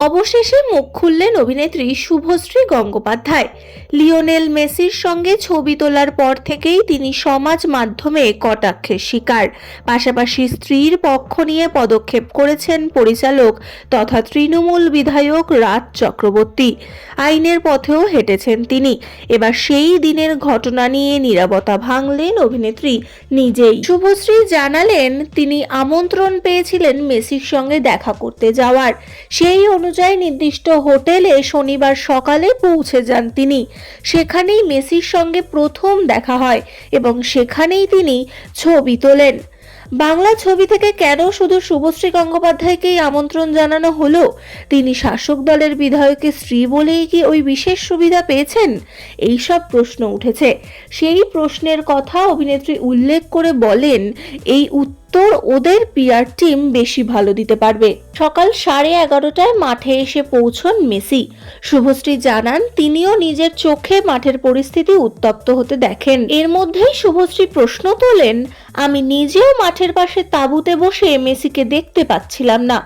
অবশেষে মুখ খুললেন অভিনেত্রী শুভশ্রী গঙ্গোপাধ্যায়। লিওনেল মেসির সঙ্গে ছবি তোলার পর থেকেই তিনি সমাজ মাধ্যমে কটাক্ষের শিকার। পাশাপাশি স্ত্রীর পক্ষ নিয়ে পদক্ষেপ করেছেন পরিচালক তথা তৃণমূল বিধায়ক রাজ চক্রবর্তী। আইনের পথেও হেঁটেছেন তিনি। এবার সেই দিনের ঘটনা নিয়ে নীরবতা ভাঙলেন অভিনেত্রী নিজেই। শুভশ্রী জানালেন তিনি আমন্ত্রণ পেয়েছিলেন মেসির সঙ্গে দেখা করতে যাওয়ার। সেই অনুযায়ী নির্দিষ্ট হোটেলে শনিবার সকালে পৌঁছে যান তিনি। সেখানেই মেসির সঙ্গে প্রথম দেখা হয় এবং সেখানেই তিনি ছবি তোলেন। বাংলা ছবি থেকে কেন শুধু শুভশ্রী গঙ্গোপাধ্যায়কেই আমন্ত্রণ জানানো হলো? তিনি শাসক দলের বিধায়কের স্ত্রী বলেই কি ওই বিশেষ সুবিধা পেয়েছেন? এই সব প্রশ্ন উঠেছে। সেই প্রশ্নের কথা অভিনেত্রী উল্লেখ করে বলেন, এই উত্তর ওদের পিআর টিম বেশি ভালো দিতে পারবে। সকাল 11:30টায় মাঠে এসে পৌঁছন মেসি। শুভশ্রী জানান তিনিও নিজের চোখে মাঠের পরিস্থিতি উত্তপ্ত হতে দেখেন। এর মধ্যেই শুভশ্রী প্রশ্ন তোলেন, আমি নিজেও মাঠের পাশে তাঁবুতে বসে মেসিকে দেখতে পাচ্ছিলাম না,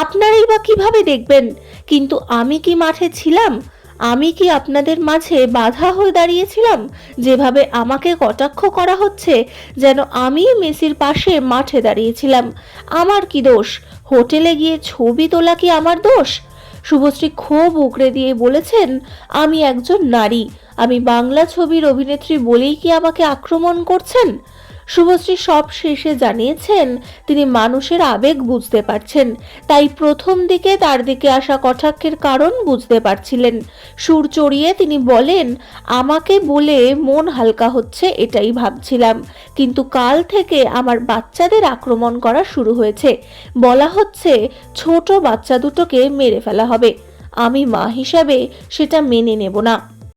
আপনারাই বা কিভাবে দেখবেন? কিন্তু আমি কি মাঠে ছিলাম? আমি কি আপনাদের মাঝে বাধা হয়ে দাঁড়িয়েছিলাম? যেভাবে আমাকে কটাক্ষ করা হচ্ছে যেন আমি মেসির পাশে মাঠে দাঁড়িয়েছিলাম। আমার কি দোষ? হোটেলে গিয়ে ছবি তোলা কি আমার দোষ? শুভশ্রী ক্ষোভ উগরে দিয়ে বলেছেন, আমি একজন নারী, আমি বাংলা ছবির অভিনেত্রী বলেই কি আমাকে আক্রমণ করছেন? শুভশ্রী সব শেষে জানিয়েছেন তিনি মানুষের আবেগ বুঝতে পারছেন, তাই প্রথম দিকে তার দিকে আসা কটাক্ষের কারণ বুঝতে পারছিলেন। সুর চড়িয়ে তিনি বলেন, আমাকে বলে মন হালকা হচ্ছে এটাই ভাবছিলাম, কিন্তু কাল থেকে আমার বাচ্চাদের আক্রমণ করা শুরু হয়েছে। বলা হচ্ছে ছোট বাচ্চা দুটোকে মেরে ফেলা হবে। আমি মা হিসাবে সেটা মেনে নেব না।